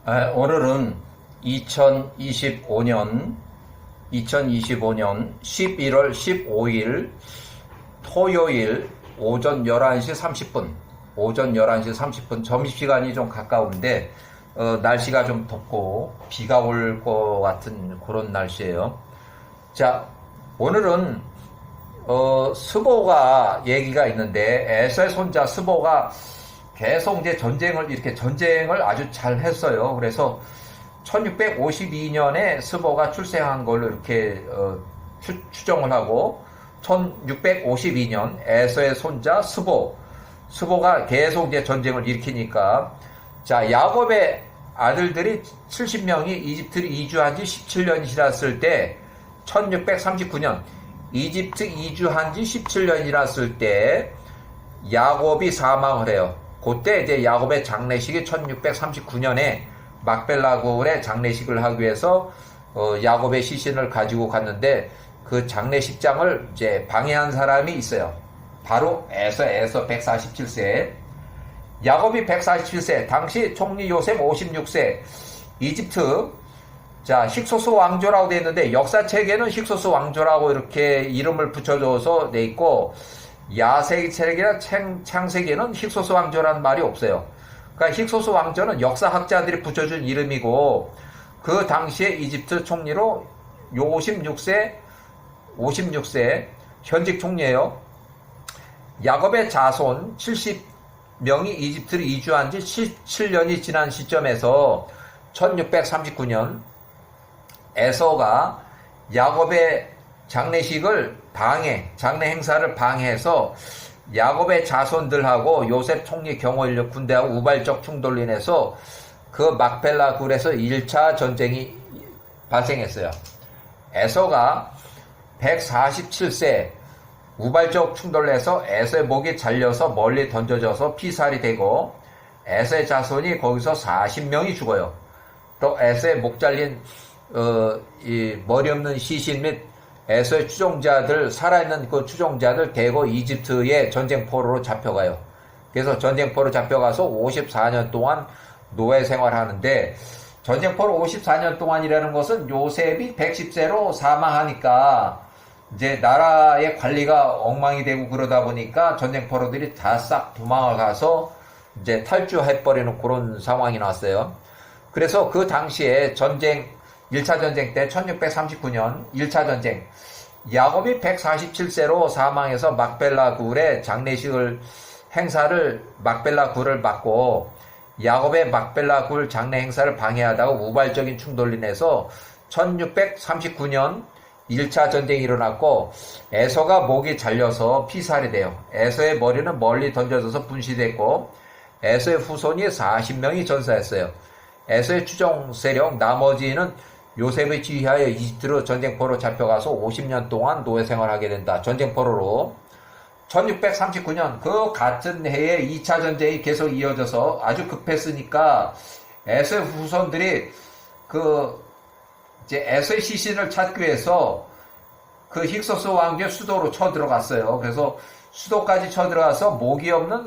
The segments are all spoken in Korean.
오늘은 2025년 11월 15일 토요일 오전 11시 30분 점심시간이 좀 가까운데 날씨가 좀 덥고 비가 올 것 같은 그런 날씨예요. 자, 오늘은 스보가 얘기가 있는데 에서의 손자 스보가 계속 이제 전쟁을 아주 잘 했어요. 그래서 1652년에 스보가 출생한 걸로 이렇게 추정을 하고 1652년 에서의 손자 스보가 계속 이제 전쟁을 일으키니까 자, 야곱의 아들들이 70명이 이집트를 이주한 지 17년이 지났을 때 1639년 이집트 이주한 지 17년이 지났을 때 야곱이 사망을 해요. 그때 이제 야곱의 장례식이 1639년에 막벨라굴의 장례식을 하기 위해서 야곱의 시신을 가지고 갔는데 그 장례식장을 이제 방해한 사람이 있어요. 바로 에서 147세. 야곱이 147세, 당시 총리 요셉 56세, 이집트, 자, 힉소스 왕조라고 되어 있는데 역사책에는 힉소스 왕조라고 이렇게 이름을 붙여줘서 돼 있고 야세기책이나 창세기에는 힉소스 왕조라는 말이 없어요. 그러니까 힉소스 왕조는 역사학자들이 붙여준 이름이고 그 당시에 이집트 총리로 56세 현직 총리예요. 야곱의 자손 70명이 이집트를 이주한 지 17년이 지난 시점에서 1639년 에서가 야곱의 장례 행사를 방해해서 야곱의 자손들하고 요셉 총리 경호인력 군대하고 우발적 충돌로 인해서 그 막벨라 굴에서 1차 전쟁이 발생했어요. 에서가 147세 우발적 충돌로 해서 에서의 목이 잘려서 멀리 던져져서 피살이 되고 에서의 자손이 거기서 40명이 죽어요. 또 에서의 목 잘린 이 머리 없는 시신 및 에서의 추종자들, 살아있는 그 추종자들 대거 이집트의 전쟁포로로 잡혀가요. 그래서 전쟁포로 잡혀가서 54년 동안 노예 생활하는데 전쟁포로 54년 동안이라는 것은 요셉이 110세로 사망하니까 이제 나라의 관리가 엉망이 되고 그러다 보니까 전쟁포로들이 다 싹 도망을 가서 이제 탈주해버리는 그런 상황이 났어요. 그래서 그 당시에 1차 전쟁 때 1639년 1차 전쟁 야곱이 147세로 사망해서 막벨라 굴의 장례식을 행사를 막벨라 굴을 맡고 야곱의 막벨라 굴 장례 행사를 방해하다가 우발적인 충돌로 인해서 1639년 1차 전쟁이 일어났고 에서가 목이 잘려서 피살이 돼요. 에서의 머리는 멀리 던져져서 분시됐고 에서의 후손이 40명이 전사했어요. 에서의 추종 세력 나머지는 요셉의 지휘하에 이집트로 전쟁포로 잡혀가서 50년 동안 노예 생활하게 된다. 전쟁포로로. 1639년 그 같은 해에 2차 전쟁이 계속 이어져서 아주 급했으니까 에서의 후손들이 이제 에서의 시신을 찾기 위해서 그 힉소스 왕조의 수도로 쳐들어갔어요. 그래서 수도까지 쳐들어가서 목이 없는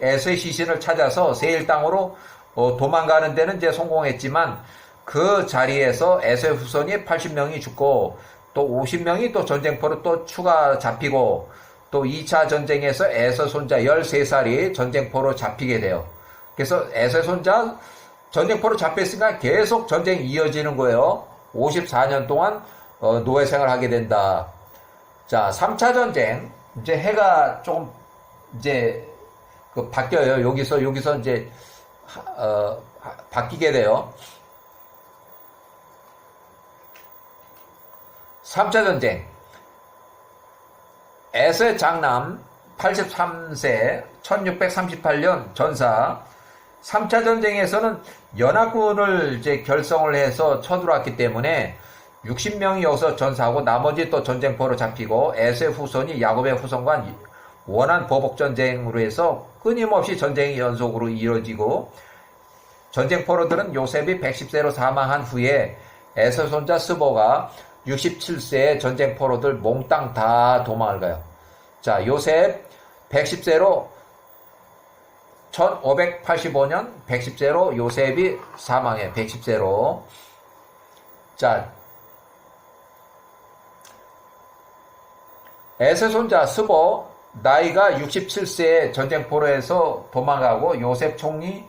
에서의 시신을 찾아서 세일 땅으로 도망가는 데는 이제 성공했지만 그 자리에서 에서의 후손이 80명이 죽고 또 50명이 또 전쟁포로 또 추가 잡히고 또 2차 전쟁에서 에서 손자 13살이 전쟁포로 잡히게 돼요. 그래서 에서의 손자 전쟁포로 잡혔으니까 계속 전쟁이 이어지는 거예요. 54년 동안 노예 생활하게 된다. 자, 3차 전쟁 이제 해가 조금 이제 바뀌어요. 여기서 이제 바뀌게 돼요. 3차 전쟁 에서의 장남 83세 1638년 전사 3차 전쟁에서는 연합군을 이제 결성을 해서 쳐들어왔기 때문에 60명이 여기서 전사하고 나머지 또 전쟁포로 잡히고 에서의 후손이 야곱의 후손과 원한 보복 전쟁으로 해서 끊임없이 전쟁이 연속으로 이어지고 전쟁포로들은 요셉이 110세로 사망한 후에 에서 손자 스보가 67세의 전쟁포로들 몽땅 다 도망을 가요. 자, 요셉 110세로 1585년 110세로 요셉이 사망해. 110세로. 자, 에세 손자 스보 나이가 67세에 전쟁포로에서 도망가고 요셉 총리가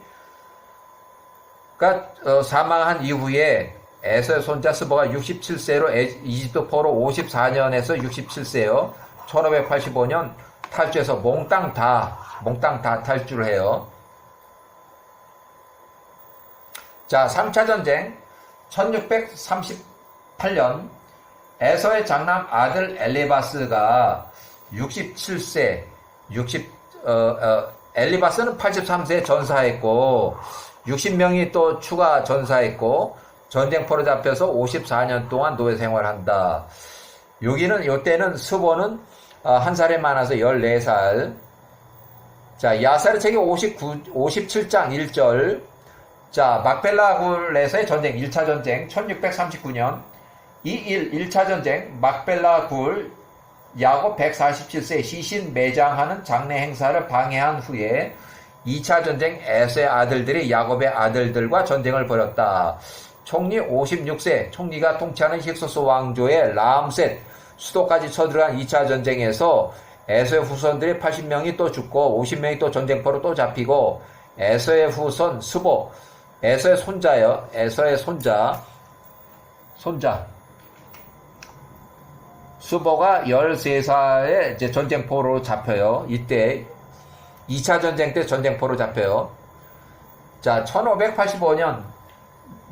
사망한 이후에 에세 손자 스보가 67세로 이집트 포로 54년에서 67세요. 1585년 탈주해서 몽땅 다 탈주를 해요. 자, 3차 전쟁 1638년 에서의 장남 아들 엘리바스가 67세, 엘리바스는 83세에 전사했고 60명이 또 추가 전사했고 전쟁포로 잡혀서 54년 동안 노예 생활한다. 요때는 스보는 한 살에 많아서 14살. 자, 야사르 책이 57장 1절. 자, 막벨라 굴에서의 전쟁, 1차 전쟁, 1639년 1차 전쟁, 막벨라 굴, 야곱 147세 시신 매장하는 장례 행사를 방해한 후에 2차 전쟁 에서의 아들들이 야곱의 아들들과 전쟁을 벌였다. 총리 56세, 총리가 통치하는 힉소스 왕조의 람셋 수도까지 쳐들어간 2차 전쟁에서 에서의 후손들이 80명이 또 죽고 50명이 또 전쟁포로 또 잡히고 에서의 후손 스보, 에서의 손자요. 에서의 손자. 스보가 13살에 이제 전쟁포로 잡혀요. 이때 2차 전쟁 때 전쟁포로 잡혀요. 자, 1585년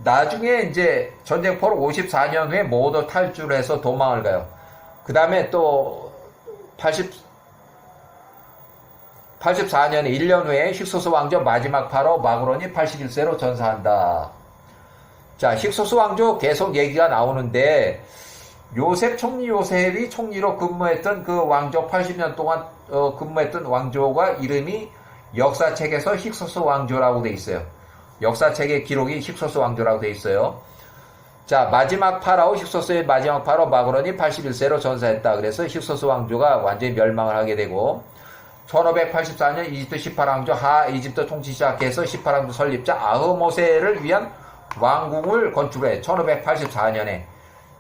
나중에 이제 전쟁포로 54년 후에 모두 탈주를 해서 도망을 가요. 그 다음에 또 84년에 1년 후에 힉소스 왕조 마지막 파로 마그론이 81세로 전사한다. 자, 힉소스 왕조 계속 얘기가 나오는데 요셉 요셉이 총리로 근무했던 그 왕조 80년 동안 근무했던 왕조가 이름이 역사책에서 힉소스 왕조라고 돼 있어요. 역사책의 기록이 힉소스 왕조라고 돼 있어요. 자, 마지막 파라오 힉소스의 마지막 파라오 마그론이 81세로 전사했다. 그래서 힉소스 왕조가 완전히 멸망을 하게 되고 1584년 이집트 18왕조 하 이집트 통치 시작해서 18왕조 설립자 아흐모세를 위한 왕궁을 건축해 1584년에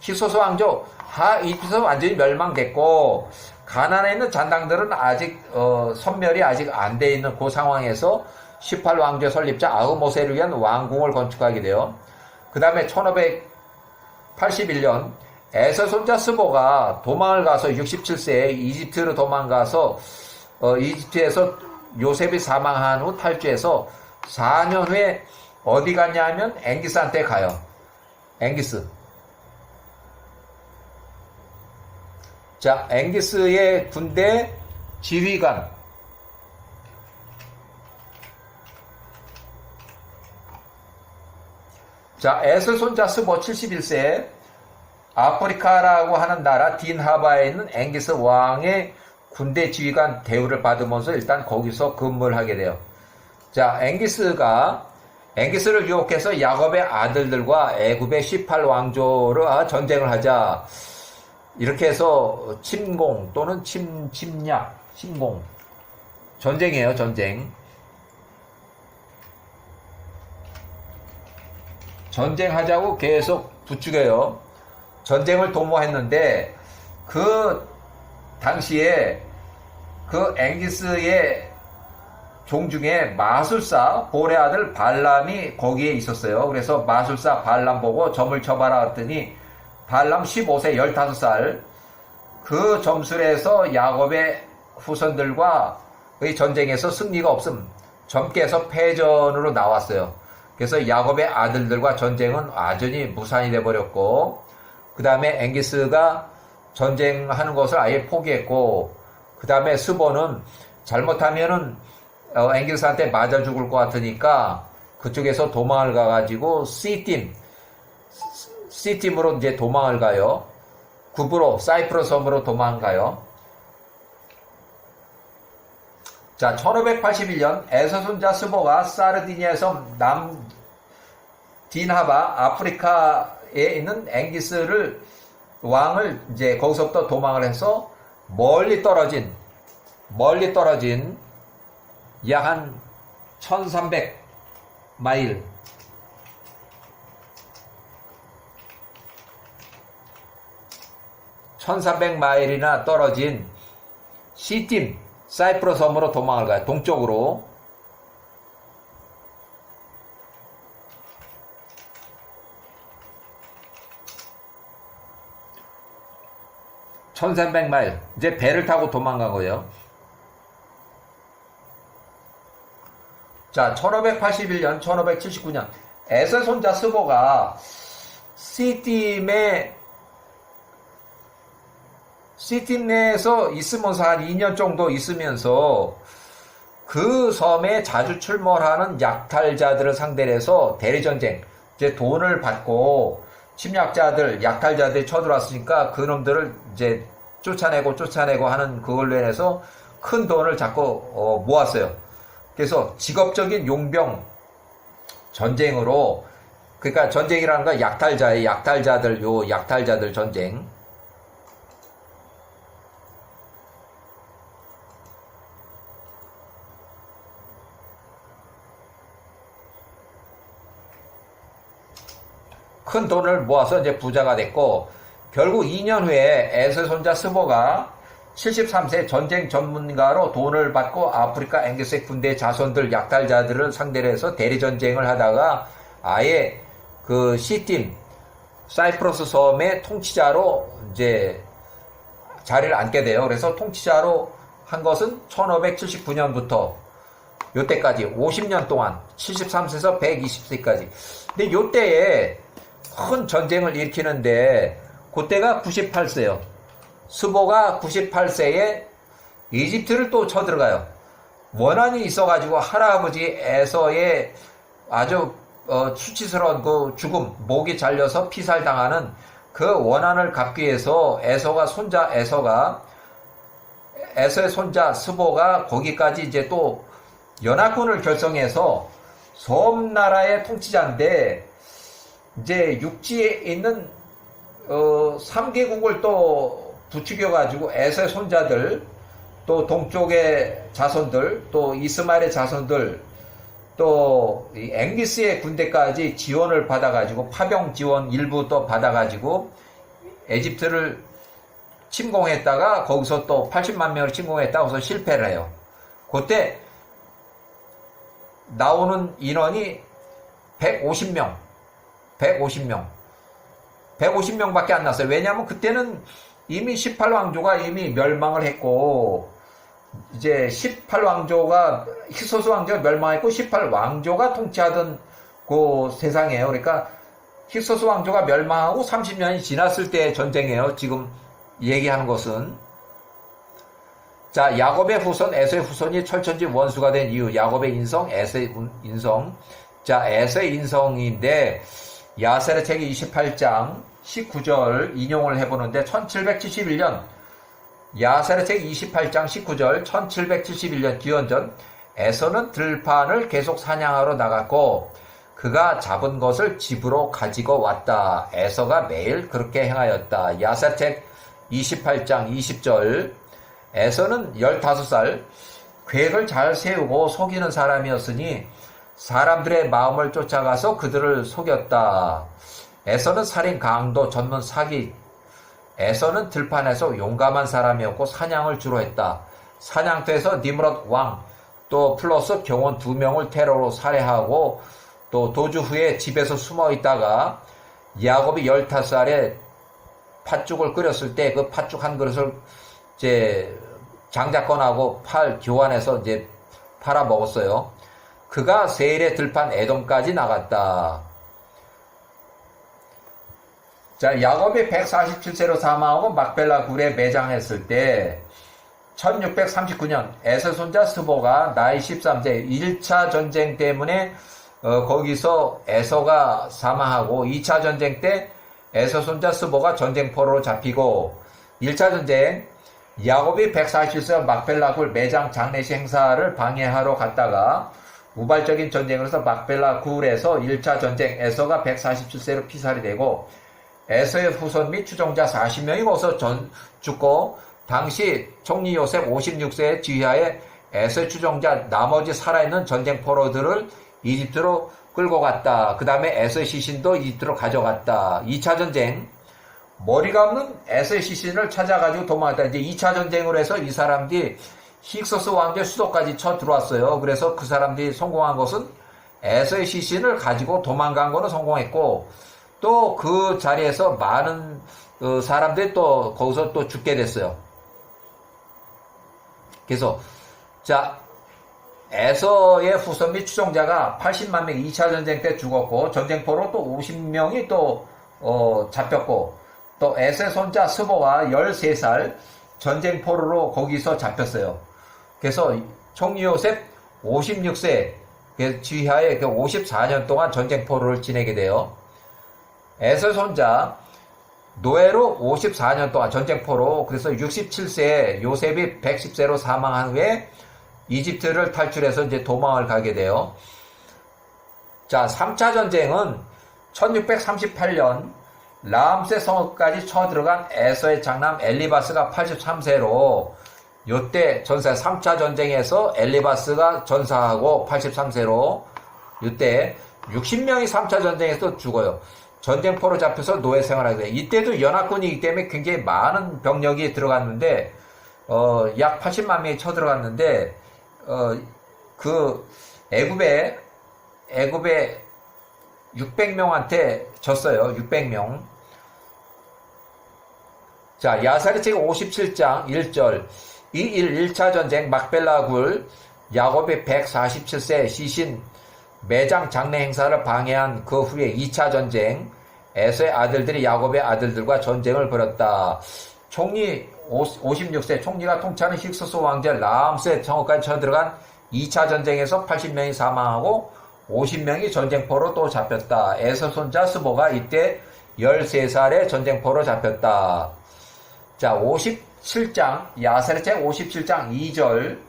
힉소스 왕조 하 이집트에서 완전히 멸망됐고 가나안에 있는 잔당들은 아직 선멸이 아직 안 돼 있는 그 상황에서 18왕조 설립자 아흐모세를 위한 왕궁을 건축하게 돼요. 그 다음에 1581년 에서 손자 스보가 도망을 가서 67세에 이집트로 도망가서 이집트에서 요셉이 사망한 후 탈주해서 4년 후에 어디 갔냐 하면 앵기스한테 가요. 앵기스. 자, 앵기스의 군대 지휘관. 자, 에서 손자 스보 71세 아프리카라고 하는 나라 딘하바에 있는 앵기스 왕의 군대 지휘관 대우를 받으면서 일단 거기서 근무를 하게 돼요. 자, 앵기스를 유혹해서 야곱의 아들들과 애굽의 18왕조로 전쟁을 하자. 이렇게 해서 침공 또는 침략, 침공. 전쟁이에요, 전쟁. 전쟁하자고 계속 부추겨요. 전쟁을 도모했는데 그 당시에 그 앵기스의 종 중에 마술사 볼의 아들 발람이 거기에 있었어요. 그래서 마술사 발람 보고 점을 쳐봐라 했더니 발람 15세 15살 그 점술에서 야곱의 후손들과의 전쟁에서 승리가 없음. 젊게 해서 패전으로 나왔어요. 그래서 야곱의 아들들과 전쟁은 완전히 무산이 돼버렸고 그 다음에 앵기스가 전쟁하는 것을 아예 포기했고 그 다음에 스보는 잘못하면은 앵기스한테 맞아 죽을 것 같으니까 그쪽에서 도망을 가가지고 C팀으로 이제 도망을 가요. 구브로 사이프러스 섬으로 도망가요. 자, 1581년 에서 손자 스보가 사르디니아에서 남 딘하바 아프리카에 있는 앵기스를 왕을 이제 거기서부터 도망을 해서 멀리 떨어진 약 한 1300마일. (1300마일이나) 떨어진 시팀 사이프러스 섬으로 도망을 가요. 동쪽으로. (1300마일) 이제 배를 타고 도망간 거예요. 자, 1581년, 1579년 에서의 손자 스보가 시팀 내에서 있으면서 한 2년 정도 있으면서 그 섬에 자주 출몰하는 약탈자들을 상대로 해서 대리전쟁, 이제 돈을 받고 침략자들, 약탈자들이 쳐들어왔으니까 그놈들을 이제 쫓아내고 하는 그걸로 인해서 큰 돈을 자꾸 모았어요. 그래서 직업적인 용병 전쟁으로, 그러니까 전쟁이라는 건 약탈자들 전쟁. 큰 돈을 모아서 이제 부자가 됐고, 결국 2년 후에 에서의 손자 스보가 73세 전쟁 전문가로 돈을 받고 아프리카 앵거스의 군대 자손들, 약탈자들을 상대로 해서 대리전쟁을 하다가 아예 그 시팀 사이프러스 섬의 통치자로 이제 자리를 앉게 돼요. 그래서 통치자로 한 것은 1579년부터 요때까지 50년 동안 73세에서 120세까지. 근데 요때에 큰 전쟁을 일으키는데 그때가 98세요. 스보가 98세에 이집트를 또 쳐들어가요. 원한이 있어가지고 할아버지 에서의 아주 수치스러운 그 죽음, 목이 잘려서 피살당하는 그 원한을 갚기 위해서 에서의 손자 스보가 거기까지 이제 또 연합군을 결성해서 섬나라의 통치자인데, 이제 육지에 있는 3개국을 또 부추겨가지고 에서의 손자들, 또 동쪽의 자손들, 또 이스마엘의 자손들, 또 앵기스의 군대까지 지원을 받아가지고, 파병 지원 일부 또 받아가지고 에집트를 침공했다가 거기서 또 80만 명을 침공했다가 거기서 실패를 해요. 그때 나오는 인원이 150명밖에 안 났어요. 왜냐하면 그때는 이미 18왕조가 이미 멸망을 했고, 이제 18왕조가, 히소스 왕조가 멸망했고 18왕조가 통치하던 그 세상이에요. 그러니까 히소스 왕조가 멸망하고 30년이 지났을 때의 전쟁이에요. 지금 얘기하는 것은. 자, 야곱의 후손, 에서의 후손이 철천지 원수가 된 이유. 야곱의 인성, 에서의 인성. 자, 에서의 인성인데, 야셀의 책이 28장 19절 인용을 해보는데, 1771년, 야셀의 책 28장 19절, 1771년 기원전, 에서는 들판을 계속 사냥하러 나갔고, 그가 잡은 것을 집으로 가지고 왔다. 에서가 매일 그렇게 행하였다. 야셀의 책 28장 20절, 에서는 15살, 계획을 잘 세우고 속이는 사람이었으니, 사람들의 마음을 쫓아가서 그들을 속였다. 에서는 살인, 강도, 전문 사기. 에서는 들판에서 용감한 사람이었고 사냥을 주로 했다. 사냥터에서 니므롯 왕, 또 플러스 경원 2명을 테러로 살해하고, 또 도주 후에 집에서 숨어 있다가 야곱이 15살에 팥죽을 끓였을 때 그 팥죽 한 그릇을 이제 장자권하고 교환해서 이제 팔아 먹었어요. 그가 세일의 들판 에돔까지 나갔다. 자, 야곱이 147세로 사망하고 막벨라 굴에 매장했을 때 1639년 에서 손자 스보가 나이 13세 1차 전쟁 때문에 거기서 에서가 사망하고, 2차 전쟁 때 에서 손자 스보가 전쟁포로로 잡히고, 1차 전쟁 야곱이 147세 막벨라 굴 매장 장례식 행사를 방해하러 갔다가 우발적인 전쟁으로서 막벨라 굴에서 1차 전쟁 에서가 147세로 피살이 되고, 에서의 후손 및 추종자 40명이 거기서 죽고, 당시 총리 요셉 56세의 지휘하에 에서의 추종자 나머지 살아있는 전쟁 포로들을 이집트로 끌고 갔다. 그 다음에 에서의 시신도 이집트로 가져갔다. 2차 전쟁, 머리가 없는 에서의 시신을 찾아가지고 도망갔다. 이제 2차 전쟁으로 해서 이 사람들이 힉소스 왕조의 수도까지 쳐 들어왔어요. 그래서 그 사람들이 성공한 것은 에서의 시신을 가지고 도망간 거는 성공했고, 또 그 자리에서 많은 사람들이 또 거기서 또 죽게 됐어요. 그래서 자, 에서의 후손 및 추종자가 80만 명 2차 전쟁 때 죽었고, 전쟁포로 또 50명이 또 잡혔고, 또 에서의 손자 스보가 13살 전쟁포로로 거기서 잡혔어요. 그래서 총리 요셉 56세 지하에 54년 동안 전쟁포로를 지내게 돼요. 에서의 손자 노에로 54년 동안 전쟁포로, 그래서 67세에 요셉이 110세로 사망한 후에 이집트를 탈출해서 이제 도망을 가게 돼요. 자, 3차 전쟁은 1638년 라암세 성읍까지 쳐들어간 에서의 장남 엘리바스가 83세로, 요때 전사 3차 전쟁에서 엘리바스가 전사하고 83세로, 요때 60명이 3차 전쟁에서 죽어요. 전쟁포로 잡혀서 노예 생활하게 돼요. 이때도 연합군이기 때문에 굉장히 많은 병력이 들어갔는데, 약 80만 명이 쳐들어갔는데, 애굽에 600명한테 졌어요. 600명. 자, 야사리책 57장 1절. 이 1차 전쟁 막벨라 굴 야곱의 147세 시신 매장 장례 행사를 방해한 그 후에 2차 전쟁 에서의 아들들이 야곱의 아들들과 전쟁을 벌였다. 총리 56세 총리가 통치하는 힉소스 왕제 라암세 성읍까지 쳐들어간 2차 전쟁에서 80명이 사망하고 50명이 전쟁포로 또 잡혔다. 에서 손자 스보가 이때 13살에 전쟁포로 잡혔다. 자, 57장 야사리책 57장 2절.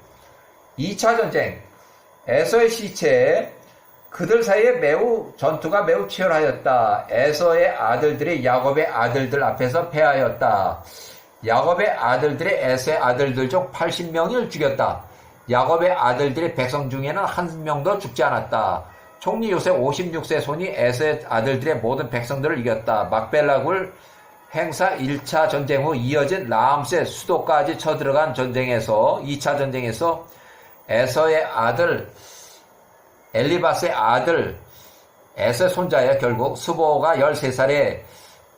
2차 전쟁 에서의 시체 그들 사이에 전투가 매우 치열하였다. 에서의 아들들이 야곱의 아들들 앞에서 패하였다. 야곱의 아들들이 에서의 아들들 중 80명을 죽였다. 야곱의 아들들의 백성 중에는 한 명도 죽지 않았다. 총리 요셉 56세 손이 에서의 아들들의 모든 백성들을 이겼다. 막벨라굴 행사 1차 전쟁 후 이어진 라암세 수도까지 쳐들어간 전쟁에서 2차 전쟁에서 에서의 아들 엘리바스의 아들 에서의 손자야. 결국 스보가 13살에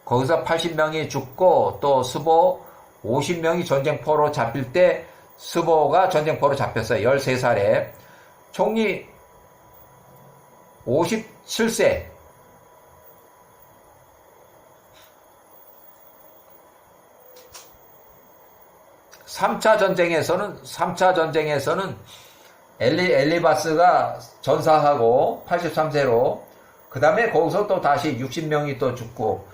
거기서 80명이 죽고, 또 스보 50명이 전쟁포로 잡힐 때 스보가 전쟁포로 잡혔어요. 13살에. 총리 57세. 3차 전쟁에서는 엘리바스가 전사하고 83세로, 그 다음에 거기서 또 다시 60명이 또 죽고,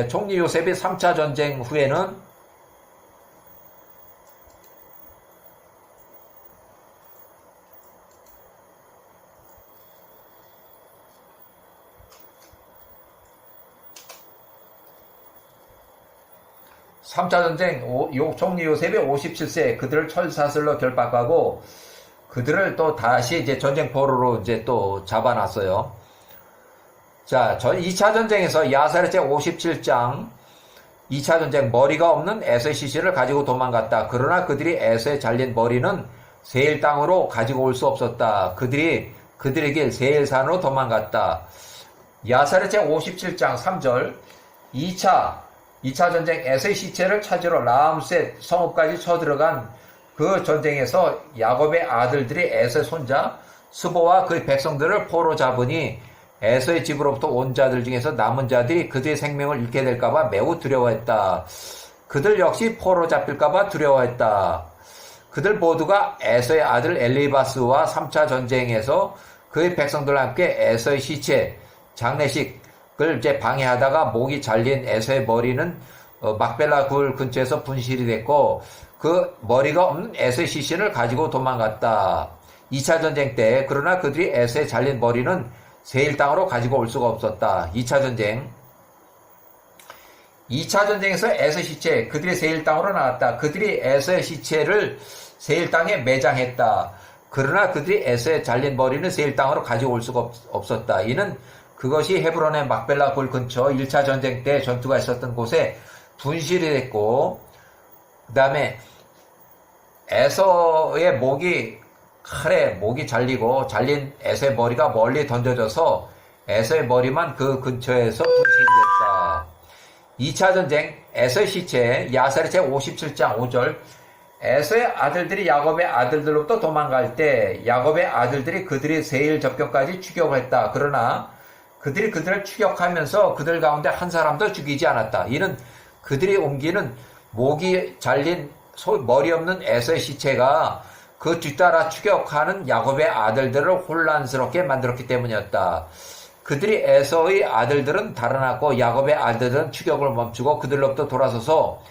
총리 요셉이 3차 전쟁 후에는 총리 요셉이 57세 그들을 철사슬로 결박하고 그들을 또 다시 이제 전쟁포로로 이제 또 잡아놨어요. 자, 2차 전쟁에서 야사리책 57장 2차 전쟁 머리가 없는 에서의 시신을 가지고 도망갔다. 그러나 그들이 에서의 잘린 머리는 세일 땅으로 가지고 올 수 없었다. 그들의 길 세일산으로 도망갔다. 야사리책 57장 3절 2차 전쟁 에서의 시체를 찾으러 라암셋 성읍까지 쳐들어간 그 전쟁에서 야곱의 아들들이 에서의 손자 스보와 그의 백성들을 포로 잡으니 에서의 집으로부터 온 자들 중에서 남은 자들이 그들의 생명을 잃게 될까봐 매우 두려워했다. 그들 역시 포로 잡힐까봐 두려워했다. 그들 모두가 에서의 아들 엘리바스와 3차 전쟁에서 그의 백성들과 함께 에서의 시체 장례식을 이제 방해하다가 목이 잘린 에서의 머리는 막벨라 굴 근처에서 분실이 됐고, 그 머리가 없는 에서의 시신을 가지고 도망갔다. 2차 전쟁 때 그러나 그들이 에서의 잘린 머리는 세일 땅으로 가지고 올 수가 없었다. 2차 전쟁에서 에서의 시체 그들이 세일 땅으로 나왔다. 그들이 에서의 시체를 세일 땅에 매장했다. 그러나 그들이 에서의 잘린 머리는 세일 땅으로 가져올 수가 없었다. 이는 그것이 헤브론의 막벨라 골 근처 1차 전쟁 때 전투가 있었던 곳에 분실이 됐고, 그 다음에 에서의 칼에 목이 잘리고 잘린 에서의 머리가 멀리 던져져서 에서의 머리만 그 근처에서 분실이 됐다. 2차 전쟁 에서의 시체 야살의 제 57장 5절 에서의 아들들이 야곱의 아들들로부터 도망갈 때 야곱의 아들들이 그들이 세일 접경까지 추격을 했다. 그러나 그들이 그들을 추격하면서 그들 가운데 한 사람도 죽이지 않았다. 이는 그들이 옮기는 목이 잘린 머리 없는 에서의 시체가 그 뒤따라 추격하는 야곱의 아들들을 혼란스럽게 만들었기 때문이었다. 그들이 에서의 아들들은 달아났고 야곱의 아들들은 추격을 멈추고 그들로부터 돌아서서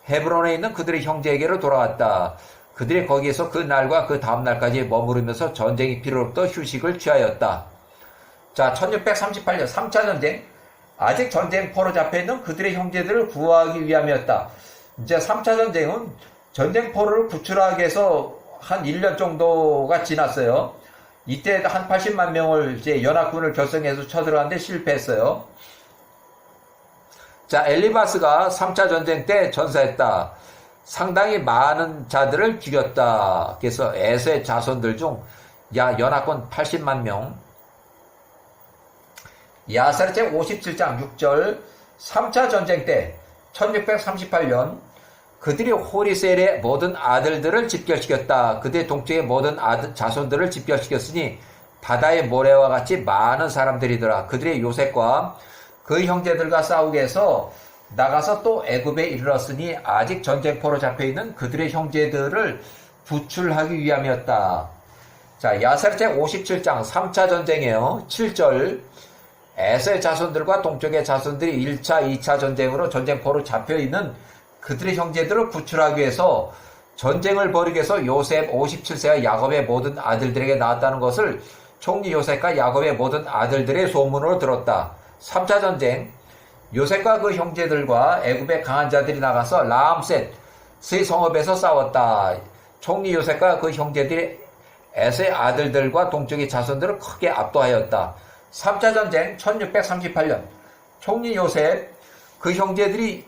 헤브론에 있는 그들의 형제에게로 돌아왔다. 그들이 거기에서 그 날과 그 다음 날까지 머무르면서 전쟁이 필요로부터 휴식을 취하였다. 자, 1638년 3차 전쟁. 아직 전쟁포로 잡혀있는 그들의 형제들을 구하기 위함이었다. 이제 3차 전쟁은 전쟁포를 구출하기 위해서 한 1년 정도가 지났어요. 이때 한 80만 명을 이제 연합군을 결성해서 쳐들어갔는데 실패했어요. 자, 엘리바스가 3차 전쟁 때 전사했다. 상당히 많은 자들을 죽였다. 그래서 에서의 자손들 중 연합군 80만 명. 야살의 제 57장 6절 3차 전쟁 때 1638년 그들이 호리셀의 모든 아들들을 집결시켰다. 그들의 동쪽의 모든 자손들을 집결시켰으니 바다의 모래와 같이 많은 사람들이더라. 그들의 요셉과 그 형제들과 싸우게 해서 나가서 또 애굽에 이르렀으니 아직 전쟁포로 잡혀있는 그들의 형제들을 구출하기 위함이었다. 자, 야살의 제 57장 3차 전쟁이에요. 7절 에서의 자손들과 동쪽의 자손들이 1차, 2차 전쟁으로 전쟁포로 잡혀있는 그들의 형제들을 구출하기 위해서 전쟁을 벌이기 위해서 요셉 57세가 야곱의 모든 아들들에게 나왔다는 것을 총리 요셉과 야곱의 모든 아들들의 소문으로 들었다. 3차 전쟁 요셉과 그 형제들과 애굽의 강한 자들이 나가서 라암셋의 성읍에서 싸웠다. 총리 요셉과 그 형제들이 에서의 아들들과 동쪽의 자손들을 크게 압도하였다. 3차 전쟁 1638년 총리 요셉 그 형제들이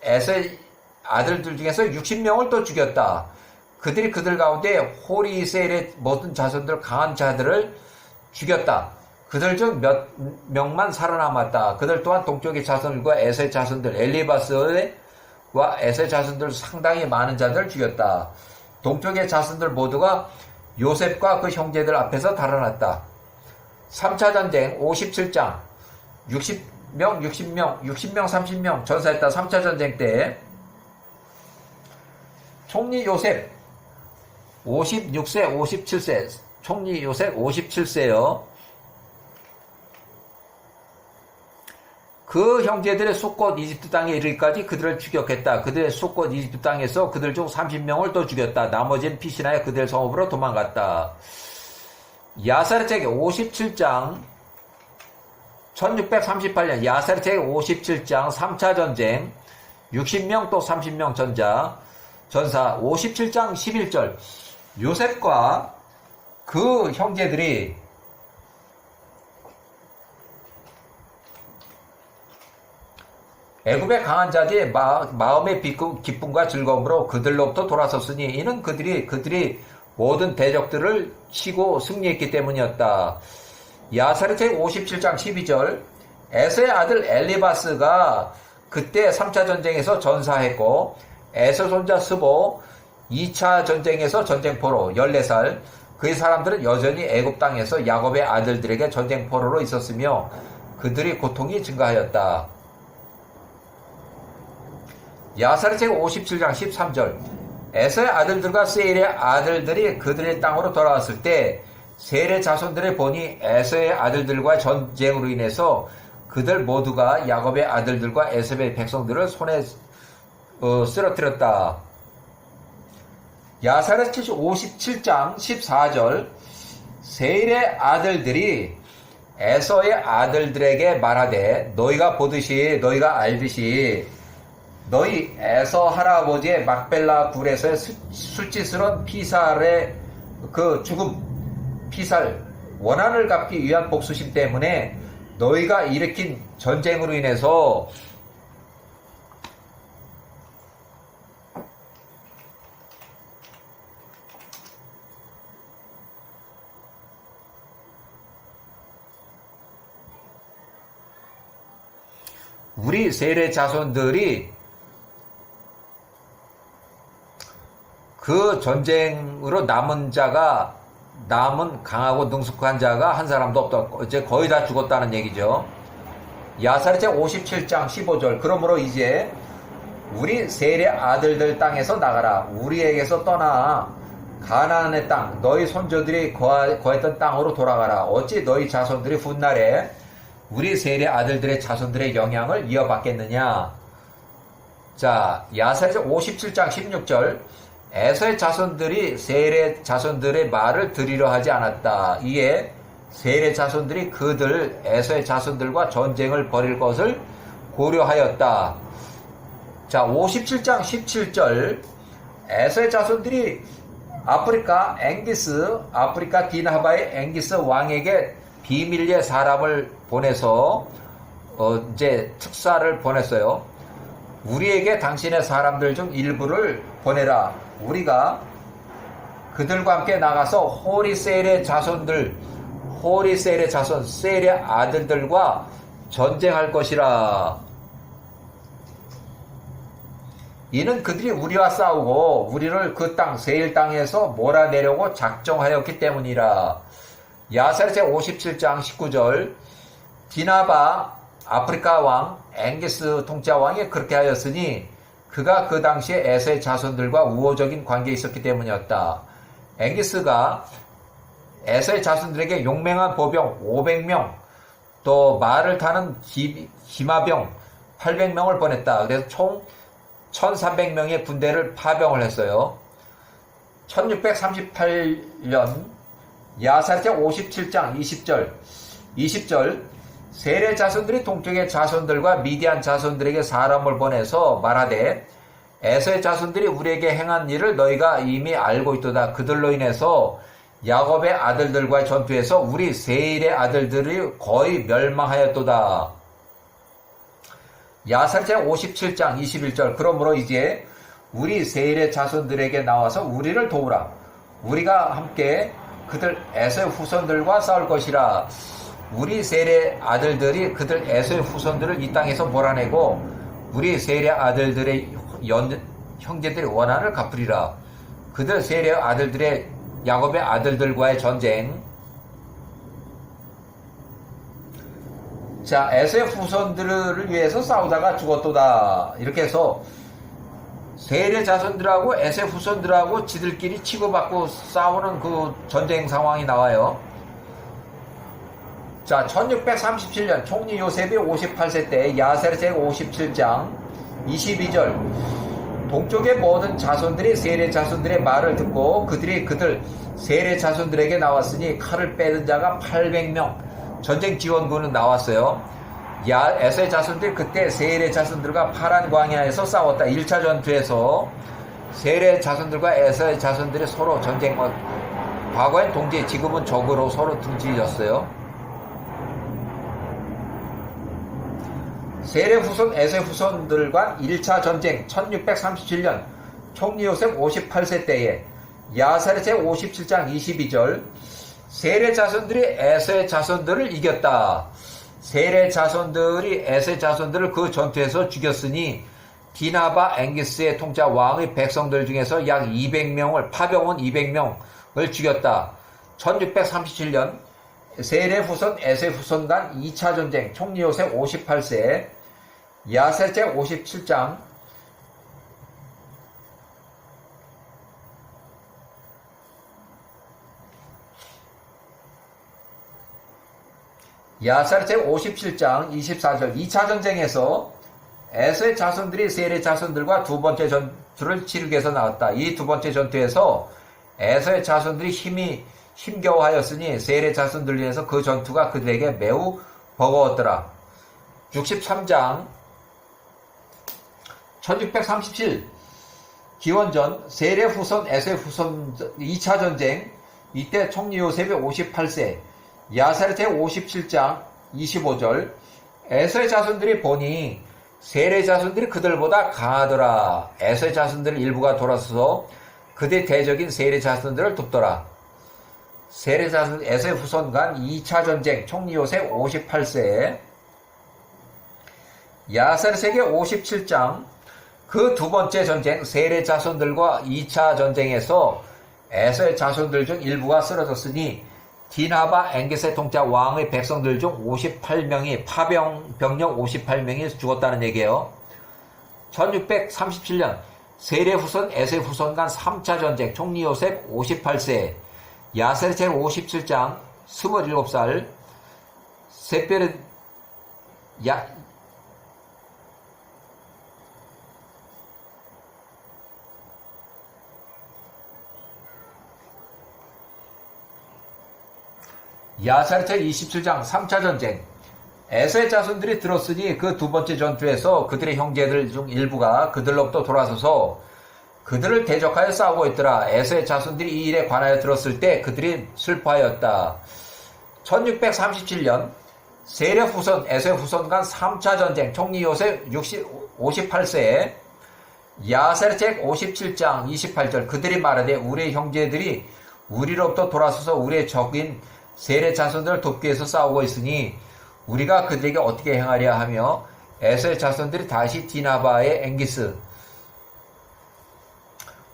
에서의 아들들 중에서 60명을 또 죽였다. 그들이 그들 가운데 호리셀의 모든 자손들 강한 자들을 죽였다. 그들 중 몇 명만 살아남았다. 그들 또한 동쪽의 자손들과 에서의 자손들 엘리바스와 에서의 자손들 상당히 많은 자들을 죽였다. 동쪽의 자손들 모두가 요셉과 그 형제들 앞에서 달아났다. 3차 전쟁 57장 60명, 30명 전사했다. 3차 전쟁 때 총리 요셉 56세, 57세 총리 요셉 57세요. 그 형제들의 숫곳 이집트 땅에 이르기까지 그들을 추격했다. 그들의 숫곳 이집트 땅에서 그들 중 30명을 또 죽였다. 나머지는 피신하여 그들 성읍으로 도망갔다. 야살의 책 57장 1638년 야살의 책 57장 3차 전쟁 60명 또 30명 전사 57장 11절 요셉과 그 형제들이 애굽의 강한 자들의 마음의 기쁨과 즐거움으로 그들로부터 돌아섰으니 이는 그들이 모든 대적들을 치고 승리했기 때문이었다. 야살의 책 57장 12절 에서의 아들 엘리바스가 그때 3차 전쟁에서 전사했고 에서 손자 스보 2차 전쟁에서 전쟁포로 14살 그의 사람들은 여전히 애굽 땅에서 야곱의 아들들에게 전쟁포로로 있었으며 그들의 고통이 증가하였다. 야살의 책 57장 13절 에서의 아들들과 세일의 아들들이 그들의 땅으로 돌아왔을 때 세일의 자손들의 본이 에서의 아들들과 전쟁으로 인해서 그들 모두가 야곱의 아들들과 에서의 백성들을 손에 쓰러뜨렸다. 야살의 57장 14절 세일의 아들들이 에서의 아들들에게 말하되 너희가 보듯이 너희가 알듯이 너희 에서 할아버지의 막벨라 굴에서의 수치스러운 피살의 그 죽음, 피살, 원한을 갚기 위한 복수심 때문에 너희가 일으킨 전쟁으로 인해서 우리 세례 자손들이 그 전쟁으로 남은 강하고 능숙한 자가 한 사람도 없다. 이제 거의 다 죽었다는 얘기죠. 야사르체 57장 15절. 그러므로 이제 우리 세례 아들들 땅에서 나가라. 우리에게서 떠나 가나안의 땅, 너희 손자들이 거했던 땅으로 돌아가라. 어찌 너희 자손들이 훗날에 우리 세례 아들들의 자손들의 영향을 이어받겠느냐. 자, 야사르체 57장 16절. 에서의 자손들이 세례 자손들의 말을 들으려 하지 않았다. 이에 세례 자손들이 그들 에서의 자손들과 전쟁을 벌일 것을 고려하였다. 자, 57장 17절. 에서의 자손들이 아프리카 디나바의 앵기스 왕에게 비밀리에 사람을 보내서 이제 특사를 보냈어요. 우리에게 당신의 사람들 중 일부를 보내라. 우리가 그들과 함께 나가서 호리셀의 자손, 세례 아들들과 전쟁할 것이라. 이는 그들이 우리와 싸우고 우리를 그 땅, 세일 땅에서 몰아내려고 작정하였기 때문이라. 야사르체 57장 19절. 디나바 아프리카 왕 앵기스 통치 왕이 그렇게 하였으니 그가 그 당시에 에서의 자손들과 우호적인 관계에 있었기 때문이었다. 앵기스가 에서의 자손들에게 용맹한 보병 500명, 또 말을 타는 기마병 800명을 보냈다. 그래서 총 1300명의 군대를 파병을 했어요. 1638년 야사르체 57장 20절. 세례 자손들이 동쪽의 자손들과 미디안 자손들에게 사람을 보내서 말하되 에서의 자손들이 우리에게 행한 일을 너희가 이미 알고 있도다. 그들로 인해서 야곱의 아들들과의 전투에서 우리 세일의 아들들이 거의 멸망하였도다. 야사르체 57장 21절. 그러므로 이제 우리 세일의 자손들에게 나와서 우리를 도우라. 우리가 함께 그들 에서의 후손들과 싸울 것이라. 우리 세례 아들들이 그들 에서의 후손들을 이 땅에서 몰아내고 우리 세례 아들들의 형제들의 원한을 갚으리라. 그들 세례 아들들의 야곱의 아들들과의 전쟁. 자, 에서의 후손들을 위해서 싸우다가 죽었도다. 이렇게 해서 세례 자손들하고 에서의 후손들하고 지들끼리 치고받고 싸우는 그 전쟁 상황이 나와요. 자, 1637년 총리 요셉이 58세 때 야사르체 57장 22절. 동쪽의 모든 자손들이 세례 자손들의 말을 듣고 그들이 그들 세례 자손들에게 나왔으니 칼을 빼든 자가 800명. 전쟁 지원군은 나왔어요. 에서의 자손들이 그때 세례 자손들과 파란 광야에서 싸웠다. 1차 전투에서 세례 자손들과 에서의 자손들이 서로 과거엔 동지, 지금은 적으로 서로 등지졌어요. 세례 후손, 에서의 후손들과 1차 전쟁 1637년 총리 요셉 58세 때에 야사르체 57장 22절. 세례 자손들이 에서의 자손들을 이겼다. 세례 자손들이 에서의 자손들을 그 전투에서 죽였으니 디나바 앵기스의 통자 왕의 백성들 중에서 약 200명을 파병원 200명을 죽였다. 1637년 세례 후손 에서의 후손 간 2차 전쟁 총리 요셉 58세 야사르체 57장 야사르체 57장 24절. 2차 전쟁에서 에서의 자손들이 세례 자손들과 두 번째 전투를 치르기 위해서 나왔다. 이 두 번째 전투에서 에서의 자손들이 힘겨워하였으니 세례 자손들 위해서 그 전투가 그들에게 매우 버거웠더라. 63장 1637 기원전 세례 후손 에세 후손 2차 전쟁. 이때 총리 요셉이 58세. 야사르 제57장 25절. 에서의 자손들이 보니 세례 자손들이 그들보다 강하더라. 에서의 자손들 일부가 돌아서서 그들의 대적인 세례 자손들을 돕더라. 세례 자손 에서의 후손 간 2차 전쟁. 총리 요셉 58세. 야사르 세계 57장. 그 두 번째 전쟁 세례 자손들과 2차 전쟁에서 에서의 자손들 중 일부가 쓰러졌으니 디나바 엥게스의 통짜 왕의 백성들 중 58명이 병력 58명이 죽었다는 얘기예요. 1637년 세례 후손 에서의 후손 간 3차 전쟁. 총리 요셉 58세. 야사르 제 57장 27살. 샛별의 야사르 제27장 3차 전쟁. 에서의 자손들이 들었으니 그 두 번째 전투에서 그들의 형제들 중 일부가 그들로부터 돌아서서 그들을 대적하여 싸우고 있더라. 에서의 자손들이 이 일에 관하여 들었을 때 그들이 슬퍼하였다. 1637년 세례 후손 에서의 후손 간 3차 전쟁. 총리 요셉 58세에 야사르 제 57장 28절. 그들이 말하되 우리의 형제들이 우리로부터 돌아서서 우리의 적인 세례 자손들을 돕기 위해서 싸우고 있으니 우리가 그들에게 어떻게 행하려 하며 에서의 자손들이 다시 디나바의 엥기스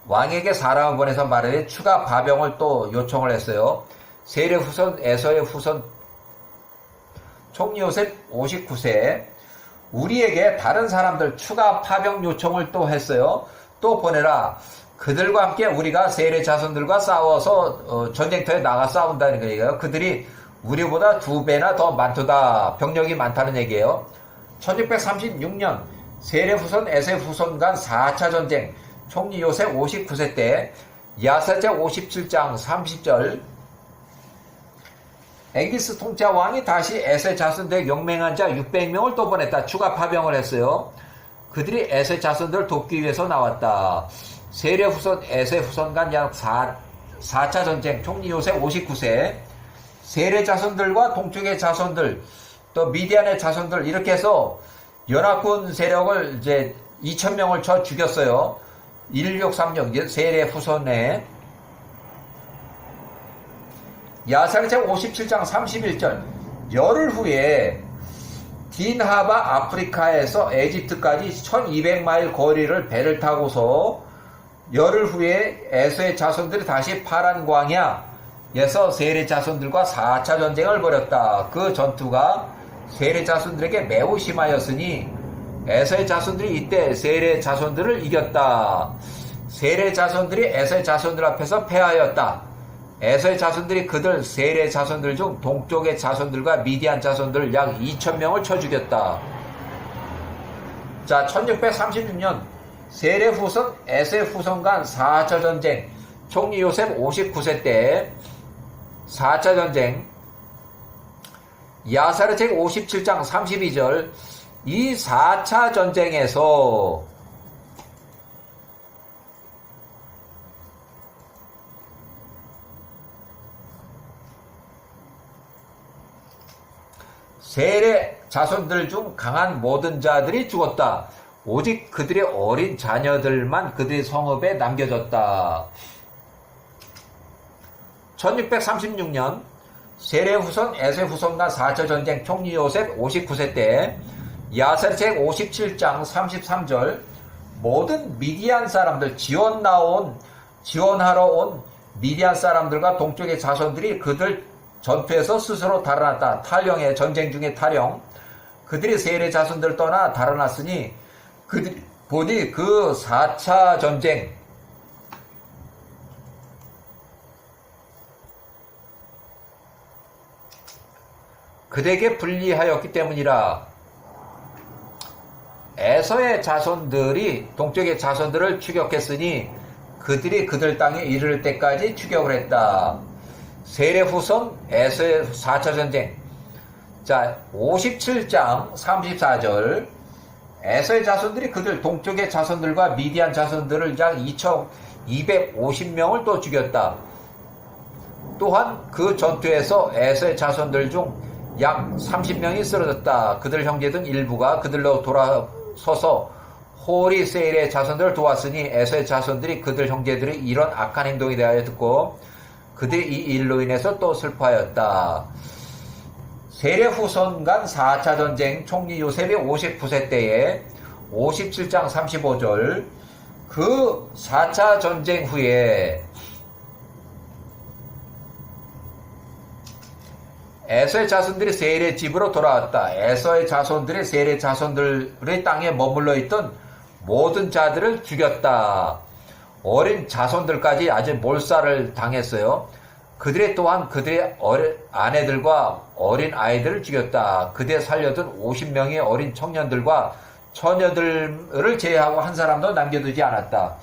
왕에게 사람을 보내서 말하되 추가 파병을 또 요청을 했어요. 세례 후손 에서의 후손 총리 요셉 59세. 우리에게 다른 사람들 추가 파병 요청을 또 했어요. 또 보내라. 그들과 함께 우리가 세례 자손들과 싸워서 전쟁터에 나가 싸운다는 얘기예요. 그들이 우리보다 2배나 더 많도다. 병력이 많다는 얘기예요. 1636년 세례 후손 에세 후손 간 4차 전쟁. 총리 요셉 59세 때 야사르 제 57장 30절. 엥기스 통짜 왕이 다시 에세 자손들의 용맹한 자 600명을 또 보냈다. 추가 파병을 했어요. 그들이 에세 자손들을 돕기 위해서 나왔다. 세례 후손 에세 후손 간 약 4차 전쟁. 총리 요셉 59세. 세례 자손들과 동쪽의 자손들 또 미디안의 자손들 이렇게 해서 연합군 세력을 이제 2,000명을 쳐 죽였어요. 1636 세례 후손에. 야사르 제 57장 31절. 열흘 후에 딘하바 아프리카에서 에집트까지 1200마일 거리를 배를 타고서 열흘 후에 에서의 자손들이 다시 파란 광야에서 세례 자손들과 4차 전쟁을 벌였다. 그 전투가 세례 자손들에게 매우 심하였으니 에서의 자손들이 이때 세례 자손들을 이겼다. 세례 자손들이 에서의 자손들 앞에서 패하였다. 에서의 자손들이 그들 세례 자손들 중 동쪽의 자손들과 미디안 자손들 약 2,000명을 쳐 죽였다. 자, 1636년 세례 후손 에세 후손 간 4차 전쟁. 총리 요셉 59세 때 4차 전쟁. 야사르 제 57장 32절. 이 4차 전쟁에서 세례 자손들 중 강한 모든 자들이 죽었다. 오직 그들의 어린 자녀들만 그들의 성읍에 남겨졌다. 1636년 세례 후손 에세 후손 간 4차 전쟁. 총리 요셉 59세 때 야사르 제 57장 33절. 모든 미디안 사람들 지원하러 온 미디안 사람들과 동쪽의 자손들이 그들 전투에서 스스로 달아났다. 탈영의 전쟁 중에 탈영. 그들이 세례 자손들 떠나 달아났으니 그들이 보니 그 4차 전쟁 그들에게 불리하였기 때문이라. 에서의 자손들이 동쪽의 자손들을 추격했으니 그들이 그들 땅에 이르를 때까지 추격을 했다. 세례 후손 에서의 4차 전쟁. 자, 57장 34절. 에서의 자손들이 그들 동쪽의 자손들과 미디안 자손들을 약 2,250명을 또 죽였다. 또한 그 전투에서 에서의 자손들 중 약 30명이 쓰러졌다. 그들 형제들 일부가 그들로 돌아서서 홀이 세일의 자손들을 도왔으니 에서의 자손들이 그들 형제들의 이런 악한 행동에 대하여 듣고 그들이 이 일로 인해서 또 슬퍼하였다. 세례 후손 간 4차 전쟁 총리 요셉이 59세 때에 57장 35절 그 4차 전쟁 후에 에서의 자손들이 세일의 집으로 돌아왔다. 에서의 자손들이 세일의 자손들의 땅에 머물러 있던 모든 자들을 죽였다. 어린 자손들까지 아주 몰살을 당했어요. 그들의 또한 그들의 아내들과 어린 아이들을 죽였다. 그들의 살려둔 50명의 어린 청년들과 처녀들을 제외하고 한 사람도 남겨두지 않았다.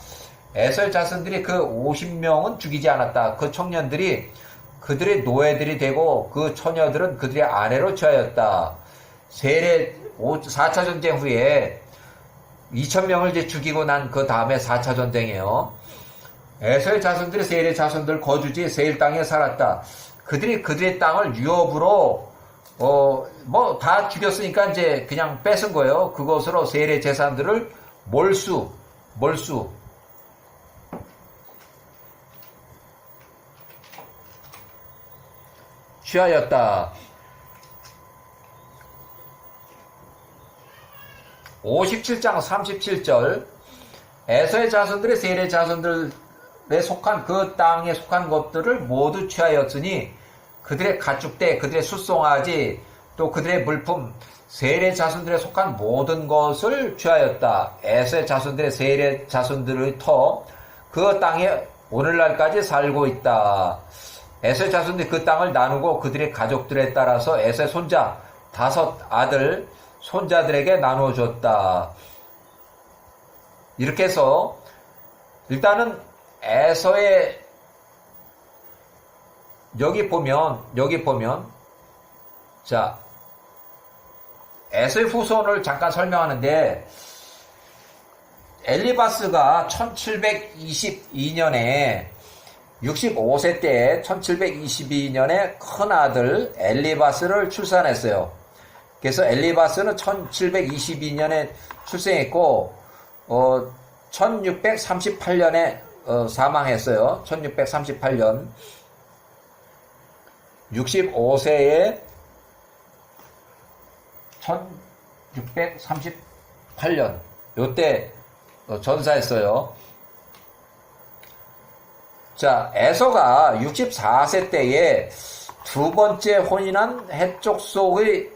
에서의 자손들이 그 50명은 죽이지 않았다. 그 청년들이 그들의 노예들이 되고 그 처녀들은 그들의 아내로 취하였다. 세례 4차 전쟁 후에 2,000명을 이제 죽이고 난 그 다음에 4차 전쟁이에요. 에서의 자손들이 세일의 자손들 거주지 세일 땅에 살았다. 그들이 그들의 땅을 유업으로 뭐 다 죽였으니까 이제 그냥 뺏은 거예요. 그것으로 세일의 재산들을 몰수 취하였다. 57장 37절 에서의 자손들의 세일의 자손들에 속한 그 땅에 속한 것들을 모두 취하였으니 그들의 가축대, 그들의 숫송아지, 또 그들의 물품, 세일의 자손들에 속한 모든 것을 취하였다. 에서의 자손들의 세일의 자손들의 터, 그 땅에 오늘날까지 살고 있다. 에서의 자손들이 그 땅을 나누고 그들의 가족들에 따라서 에서의 손자 5 아들 손자들에게 나누어 줬다. 이렇게 해서 일단은 에서의 여기 보면 자 에서의 후손을 잠깐 설명하는데 엘리바스가 1722년에 65세 때 1722년에 큰아들 엘리바스를 출산했어요. 그래서 엘리바스는 1722년에 출생했고 1638년에 사망했어요. 1638년 65세에 1638년 요때 전사했어요. 자, 에서가 64세 때에 두 번째 혼인한 해족 속의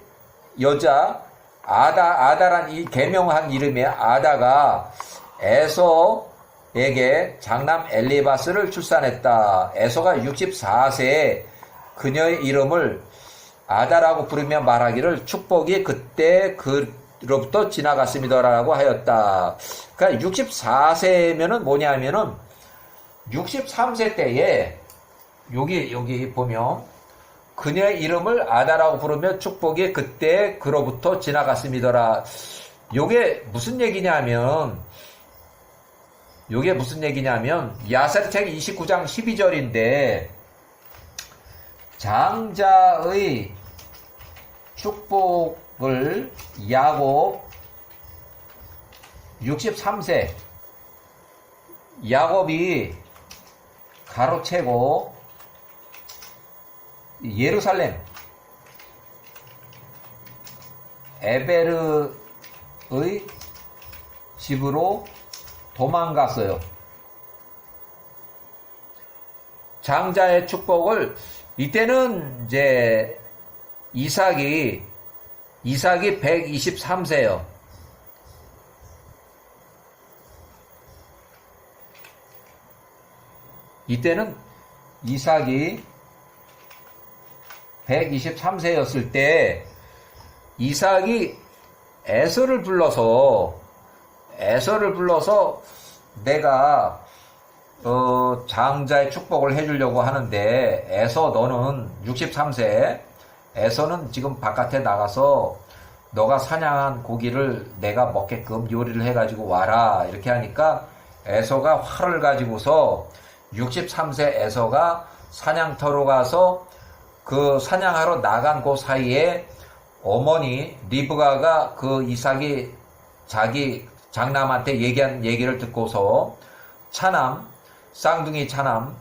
여자 아다란 이 개명한 이름의 아다가 에서에게 장남 엘리바스를 출산했다. 에서가 64세에 그녀의 이름을 아다라고 부르며 말하기를 축복이 그때 그로부터 지나갔습니다라고 하였다. 그러니까 64세면은 뭐냐면은 63세 때에 여기 보면 그녀의 이름을 아다라고 부르며 축복이 그때 그로부터 지나갔습니다라. 요게 무슨 얘기냐면 야사리책 29장 12절인데 장자의 축복을 야곱 63세 야곱이 가로채고 예루살렘 에베르의 집으로 도망갔어요. 장자의 축복을 이때는 이제 이삭이 123세요. 이때는 이삭이 123세였을 때 이삭이 에서를 불러서 내가 장자의 축복을 해주려고 하는데 에서 너는 63세 에서는 지금 바깥에 나가서 너가 사냥한 고기를 내가 먹게끔 요리를 해가지고 와라. 이렇게 하니까 에서가 활을 가지고서 63세 에서가 사냥터로 가서 그 사냥하러 나간 그 사이에 어머니 리브가가 그 이삭이 자기 장남한테 얘기한 얘기를 듣고서 차남, 쌍둥이 차남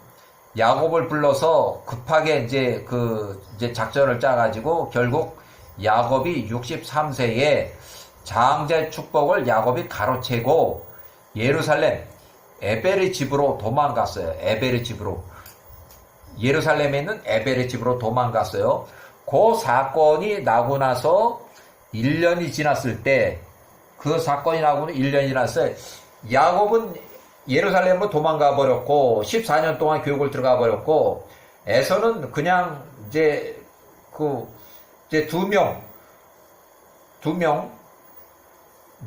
야곱을 불러서 급하게 이제 작전을 짜가지고 결국 야곱이 63세에 장제 축복을 야곱이 가로채고 예루살렘 에벨의 집으로 도망갔어요. 에벨의 집으로. 예루살렘에 있는 에벨의 집으로 도망갔어요. 그 사건이 나고 나서 1년이 지났을 때, 그 사건이 나고는 1년이 지났어요. 야곱은 예루살렘으로 도망가 버렸고, 14년 동안 교육을 들어가 버렸고, 에서는 그냥 이제 두 명,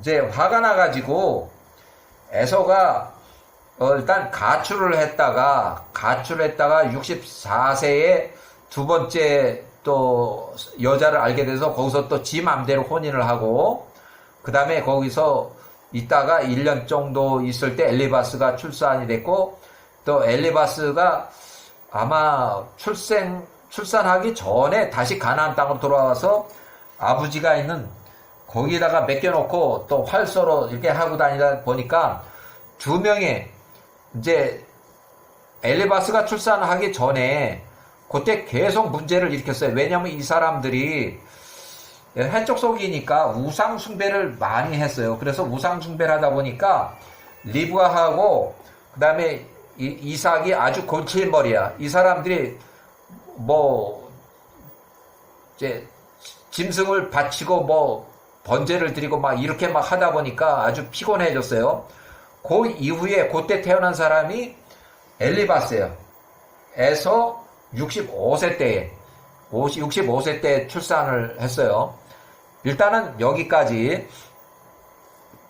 이제 화가 나가지고, 에서가 일단 가출을 했다가 64세에 두 번째 또 여자를 알게 돼서 거기서 또 지 맘대로 혼인을 하고, 그 다음에 거기서 있다가 1년 정도 있을 때 엘리바스가 출산이 됐고, 또 엘리바스가 아마 출산하기 전에 다시 가나안 땅으로 돌아와서 아버지가 있는 거기다가 맡겨놓고 또 활쏘로 이렇게 하고 다니다 보니까 두 명의 이제 엘리바스가 출산하기 전에 그때 계속 문제를 일으켰어요. 왜냐하면 이 사람들이 해적 속이니까 우상 숭배를 많이 했어요. 그래서 우상 숭배를 하다 보니까 리브가하고 그 다음에 이삭이 아주 골칫머리야. 이 사람들이 뭐 이제 짐승을 바치고 번제를 드리고 막 이렇게 막 하다 보니까 아주 피곤해졌어요. 그 이후에 그때 태어난 사람이 엘리바스예요. 에서 65세 때 출산을 했어요. 일단은 여기까지